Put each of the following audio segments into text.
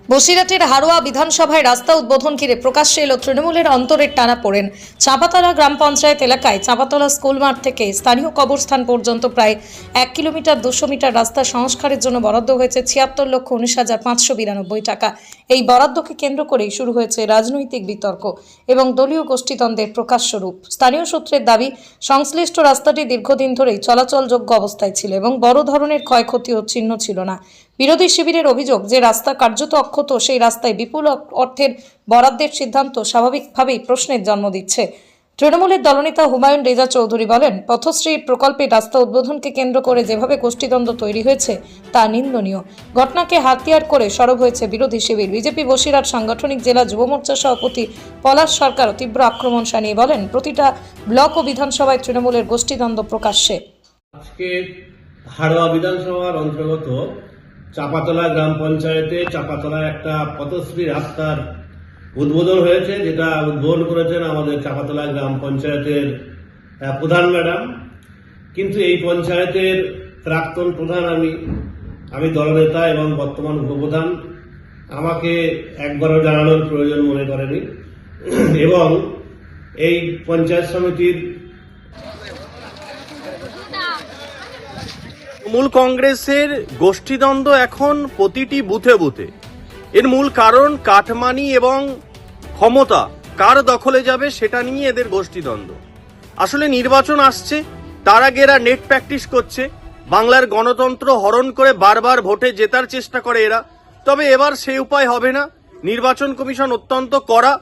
বসিরহাটের হারোয়া বিধানসভায় রাস্তা উদ্বোধন ঘিরে প্রকাশ্যে এলো তৃণমূলের অন্তরের টানাপোড়েন। চাঁপাতলা গ্রাম পঞ্চায়েত এলাকায় চাঁপাতলা স্কুল মাঠ থেকে স্থানীয় কবরস্থান পর্যন্ত প্রায় 1 কিলোমিটার 200 মিটার রাস্তা সংস্কারের জন্য বরাদ্দ হয়েছে 76,19,592 টাকা। এই বরাদ্দকে কেন্দ্র করেই শুরু হয়েছে রাজনৈতিক বিতর্ক এবং দলীয় গোষ্ঠীদ্বন্দ্বের প্রকাশ্য রূপ। স্থানীয় সূত্রের দাবি, সংশ্লিষ্ট রাস্তাটি দীর্ঘদিন ধরেই চলাচলযোগ্য অবস্থায় ছিল এবং বড় ধরনের ক্ষয়ক্ষতির চিহ্ন ছিল না। বিরোধী শিবিরের অভিযোগ যে রাস্তা কার্যত অক্ষত, সেই রাস্তায় বিপুল অর্থের বরাদ্দের সিদ্ধান্ত স্বাভাবিকভাবেই প্রশ্নের জন্ম দিচ্ছে। তৃণমূলের দলনেতা হুমায়ুন রেজা চৌধুরী বলেন, পথশ্রী প্রকল্পে রাস্তা উদ্বোধনকে কেন্দ্র করে যেভাবে গোষ্ঠীদ্বন্দ্ব তৈরি হয়েছে তা নিন্দনীয়। ঘটনাকে হাতিয়ার করে সরব হয়েছে বিরোধী শিবির। বিজেপি বসিরহাট সাংগঠনিক জেলা যুব মোর্চা সভাপতি পলাশ সরকার তীব্র আক্রমণ শানিয়ে বলেন, প্রতিটা ব্লক ও বিধানসভায় তৃণমূলের গোষ্ঠীদ্বন্দ্ব প্রকাশ্যে। আজকে হারোয়া বিধানসভার অন্তর্গত চাঁপাতলা গ্রাম পঞ্চায়েতে চাঁপাতলা একটা পথশ্রী রাস্তার উদ্বোধন হয়েছে, যেটা উদ্বোধন করেছেন আমাদের চাঁপাতলা গ্রাম পঞ্চায়েতের প্রধান ম্যাডাম। কিন্তু এই পঞ্চায়েতের প্রাক্তন প্রধান আমি দলনেতা এবং বর্তমান উপপ্রধান, আমাকে একবারও জানানোর প্রয়োজন মনে করেনি এবং এই পঞ্চায়েত সমিতির তৃণমূল কংগ্রেসের গোষ্ঠীদ্বন্দ্ব এখন প্রতিটি বুথে বুথে। এর মূল কারণ কাটমানি এবং ক্ষমতা কার দখলে যাবে সেটা নিয়ে এদের গোষ্ঠীদ্বন্দ্ব। আসলে নির্বাচন আসছে, তার আগে এরা নেট প্র্যাকটিস করছে, বাংলার গণতন্ত্র হরণ করে বারবার ভোটে জেতার চেষ্টা করে এরা। তবে এবার সেই উপায় হবে না। নির্বাচন কমিশন অত্যন্ত কড়া।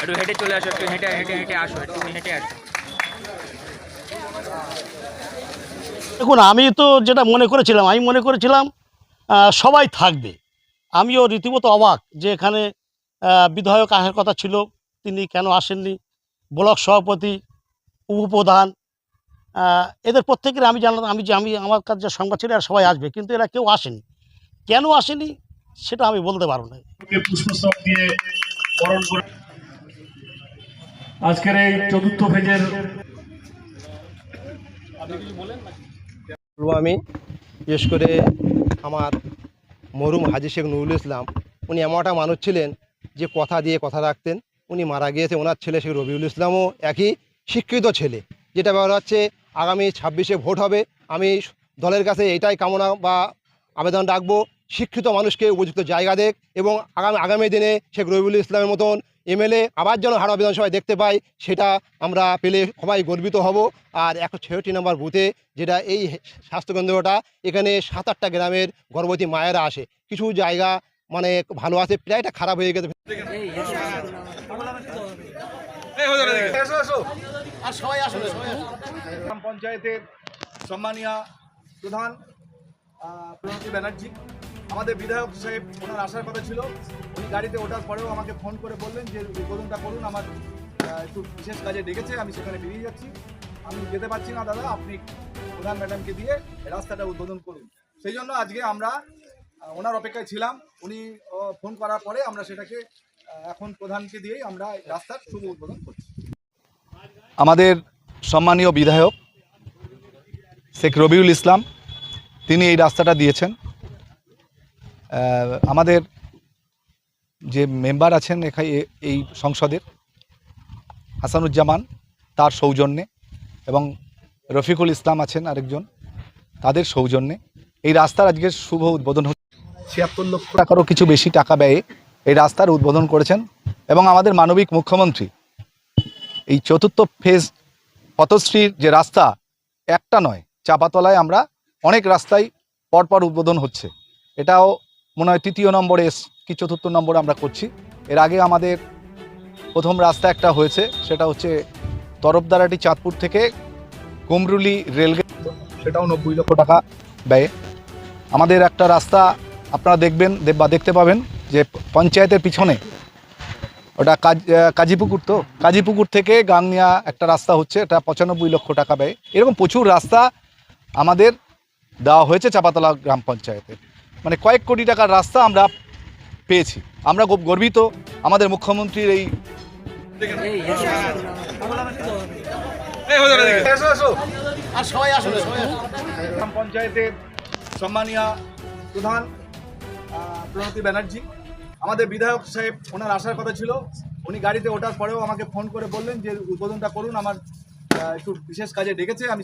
একটু হেঁটে চলে আসো, একটু হেঁটে হেঁটে হেঁটে আসো, একটু হেঁটে আসো। দেখুন, আমি তো যেটা মনে করেছিলাম সবাই থাকবে। আমিও রীতিমতো অবাক যে এখানে বিধায়ক আসার কথা ছিল, তিনি কেন আসেননি। ব্লক সভাপতি, উপপ্রধান, এদের প্রত্যেকের আমি জানলাম, আমি আমার কাছে যে সংবাদ ছিল এরা সবাই আসবে, কিন্তু এরা কেউ আসেনি। কেন আসেনি সেটা আমি বলতে পারবো না। পুষ্পস্তবক দিয়ে বরণ করে আজকের এই চতুর্থ ফেজের আমি বিশেষ করে আমার মরহুম হাজী শেখ নুরুল ইসলাম, উনি এমন একটা মানুষ ছিলেন যে কথা দিয়ে কথা রাখতেন। উনি মারা গিয়েছে, ওনার ছেলে শেখ রবিউল ইসলামও একই শিক্ষিত ছেলে। যেটা বলা হচ্ছে আগামী 26-এ ভোট হবে, আমি দলের কাছে এটাই কামনা বা আবেদন রাখবো, শিক্ষিত মানুষকে উপযুক্ত জায়গা দেখ এবং আগামী দিনে শেখ রবিউল ইসলামের মতন এমএলএ আবার যেন হারোয়া বিধানসভায় দেখতে পাই, সেটা আমরা পেলে সবাই গর্বিত হব। আর 166 নম্বর বুথে যেটা এই স্বাস্থ্যকেন্দ্রটা, এখানে 7-8টা গ্রামের গর্ভবতী মায়েরা আসে। কিছু জায়গা মানে ভালো আছে, প্রায়টা খারাপ হয়ে গেছে। গ্রাম পঞ্চায়েতের সম্মানীয় প্রধান প্রণতি ব্যানার্জি, আমাদের বিধায়ক সাহেব, ওনার আসার কথা ছিল। উনি গাড়িতে ওঠার পরেও আমাকে ফোন করে বললেন যে উদ্বোধনটা করুন, আমার একটু বিশেষ কাজে ডেকেছে, আমি সেখানে বেরিয়ে যাচ্ছি, আমি যেতে পারছি না দাদা, আপনি প্রধান ম্যাডামকে দিয়ে রাস্তাটা উদ্বোধন করুন। সেই জন্য আজকে আমরা ওনার অপেক্ষায় ছিলাম। উনি ফোন করার পরে আমরা সেটাকে এখন প্রধানকে দিয়েই আমরা রাস্তার শুভ উদ্বোধন করছি। আমাদের সম্মানীয় বিধায়ক শেখ রবিউল ইসলাম, তিনি এই রাস্তাটা দিয়েছেন। আমাদের যে মেম্বার আছেন এখানে এই সংসদের, হাসানুজ্জামান, তার সৌজন্যে, এবং রফিকুল ইসলাম আছেন আরেকজন, তাদের সৌজন্যে এই রাস্তার আজকে শুভ উদ্বোধন হচ্ছে। 76 লক্ষ টাকারও কিছু বেশি টাকা ব্যয়ে এই রাস্তার উদ্বোধন করেছেন। এবং আমাদের মানবিক মুখ্যমন্ত্রী এই চতুর্থ ফেজ পথশ্রীর যে রাস্তা, একটা নয়, চাঁপাতলায় আমরা অনেক রাস্তায় পরপর উদ্বোধন হচ্ছে। এটাও মনে হয় 3য় নম্বরে কি 4র্থ নম্বরে আমরা করছি। এর আগে আমাদের প্রথম রাস্তা একটা হয়েছে, সেটা হচ্ছে তরফদারাটি চাঁদপুর থেকে কুমরুলি রেলগেট, সেটাও 90 লক্ষ টাকা ব্যয়ে। আমাদের একটা রাস্তা আপনারা দেখবেন বা দেখতে পাবেন যে পঞ্চায়েতের পিছনে, ওটা কাজীপুকুর থেকে গাংনিয়া একটা রাস্তা হচ্ছে, এটা 95 লক্ষ টাকা ব্যয়। এরকম প্রচুর রাস্তা আমাদের দেওয়া হয়েছে চাঁপাতলা গ্রাম পঞ্চায়েতে। মানে কয়েক কোটি টাকার রাস্তা আমরা পেয়েছি। আমরা খুব গর্বিত আমাদের মুখ্যমন্ত্রীর এই গ্রাম পঞ্চায়েতের সম্মানীয় প্রধান প্রণতি ব্যানার্জি, আমাদের বিধায়ক সাহেব ওনার আসার কথা ছিল, উনি গাড়িতে ওঠার পরেও আমাকে ফোন করে বললেন যে উদ্বোধনটা করুন, আমার একটু বিশেষ কাজে ডেকেছে, আমি